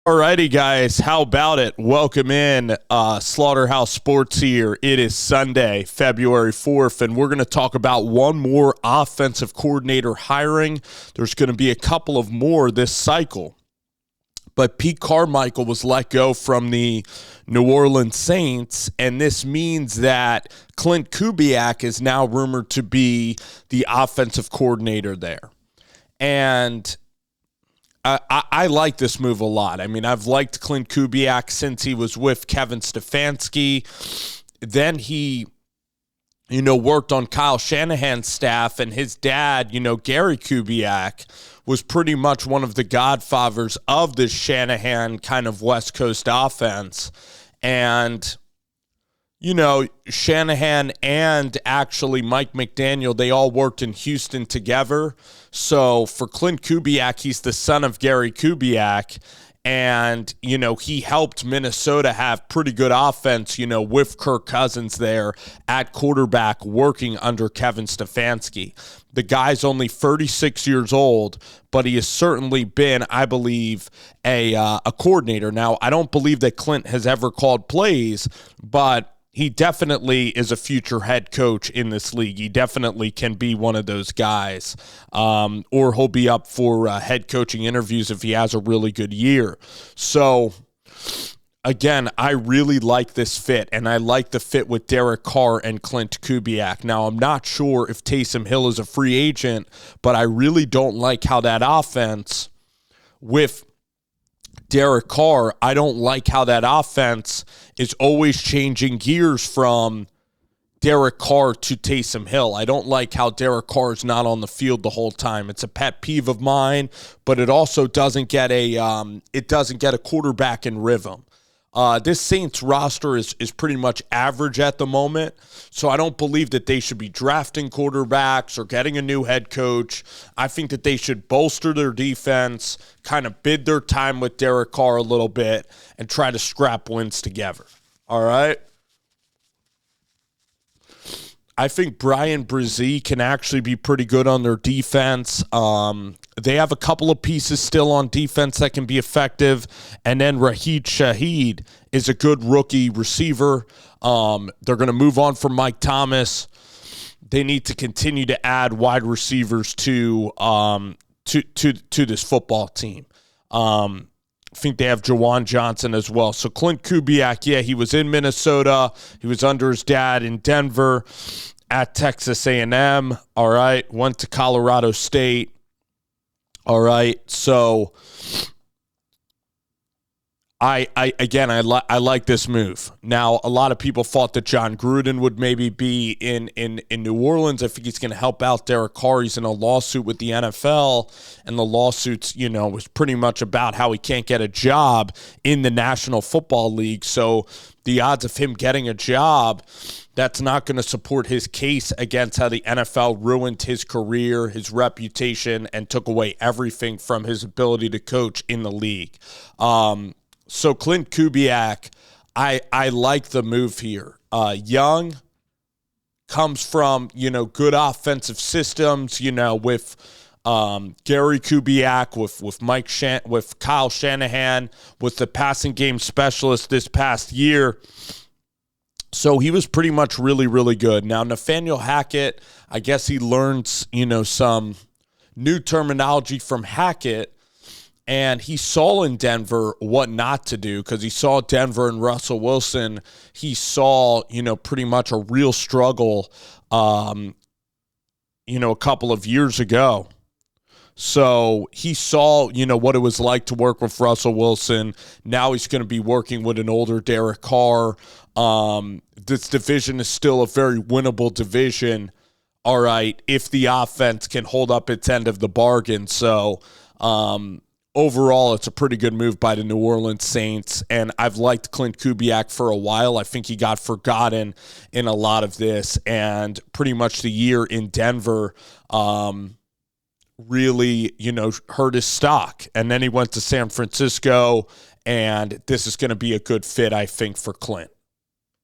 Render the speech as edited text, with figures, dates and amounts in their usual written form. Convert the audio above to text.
Alrighty, guys, how about it? Welcome in Slaughterhouse Sports here. It is Sunday, February 4th, and we're going to talk about one more offensive coordinator hiring. There's going to be a couple of more this cycle. But Pete Carmichael was let go from the New Orleans Saints, and this means that Klint Kubiak is now rumored to be the offensive coordinator there. And I like this move a lot. I mean, I've liked Klint Kubiak since he was with Kevin Stefanski. Then he, worked on Kyle Shanahan's staff, and his dad, Gary Kubiak, was pretty much one of the godfathers of this Shanahan kind of West Coast offense. And Shanahan and actually Mike McDaniel, they all worked in Houston together. So for Klint Kubiak, he's the son of Gary Kubiak. And, he helped Minnesota have pretty good offense, with Kirk Cousins there at quarterback working under Kevin Stefanski. The guy's only 36 years old, but he has certainly been, I believe, a coordinator. Now, I don't believe that Klint has ever called plays, but he definitely is a future head coach in this league. He definitely can be one of those guys, or he'll be up for head coaching interviews if he has a really good year. So, again, I really like this fit, and I like the fit with Derek Carr and Klint Kubiak. Now, I'm not sure if Taysom Hill is a free agent, but I really don't like how that offense with Derek Carr, I don't like how that offense is always changing gears from Derek Carr to Taysom Hill. I don't like how Derek Carr is not on the field the whole time. It's a pet peeve of mine, but it also doesn't get a quarterback in rhythm. This Saints roster is pretty much average at the moment, so I don't believe that they should be drafting quarterbacks or getting a new head coach. I think that they should bolster their defense, kind of bid their time with Derek Carr a little bit, and try to scrap wins together. All right? I think Brian Brzee can actually be pretty good on their defense. They have a couple of pieces still on defense that can be effective. And then Rashid Shaheed is a good rookie receiver. They're going to move on from Mike Thomas. They need to continue to add wide receivers to this football team. I think they have Jawan Johnson as well. So Klint Kubiak, yeah, he was in Minnesota. He was under his dad in Denver at Texas A&M. All right, went to Colorado State. All right, so I like this move. Now, a lot of people thought that John Gruden would maybe be in New Orleans. I think he's going to help out Derek Carr. He's in a lawsuit with the NFL, and the lawsuits, was pretty much about how he can't get a job in the National Football League. So the odds of him getting a job, that's not going to support his case against how the NFL ruined his career, his reputation, and took away everything from his ability to coach in the league. So Klint Kubiak, I like the move here. Young, comes from, good offensive systems, with Gary Kubiak, with Kyle Shanahan, with the passing game specialist this past year. So he was pretty much really, really good. Now, Nathaniel Hackett, I guess he learns, some new terminology from Hackett. And he saw in Denver what not to do, because he saw Denver and Russell Wilson. He saw, pretty much a real struggle, a couple of years ago. So he saw, what it was like to work with Russell Wilson. Now he's going to be working with an older Derek Carr. This division is still a very winnable division, all right, if the offense can hold up its end of the bargain. So, overall, it's a pretty good move by the New Orleans Saints, and I've liked Klint Kubiak for a while. I think he got forgotten in a lot of this, and pretty much the year in Denver really, hurt his stock. And then he went to San Francisco, and this is going to be a good fit, I think, for Klint.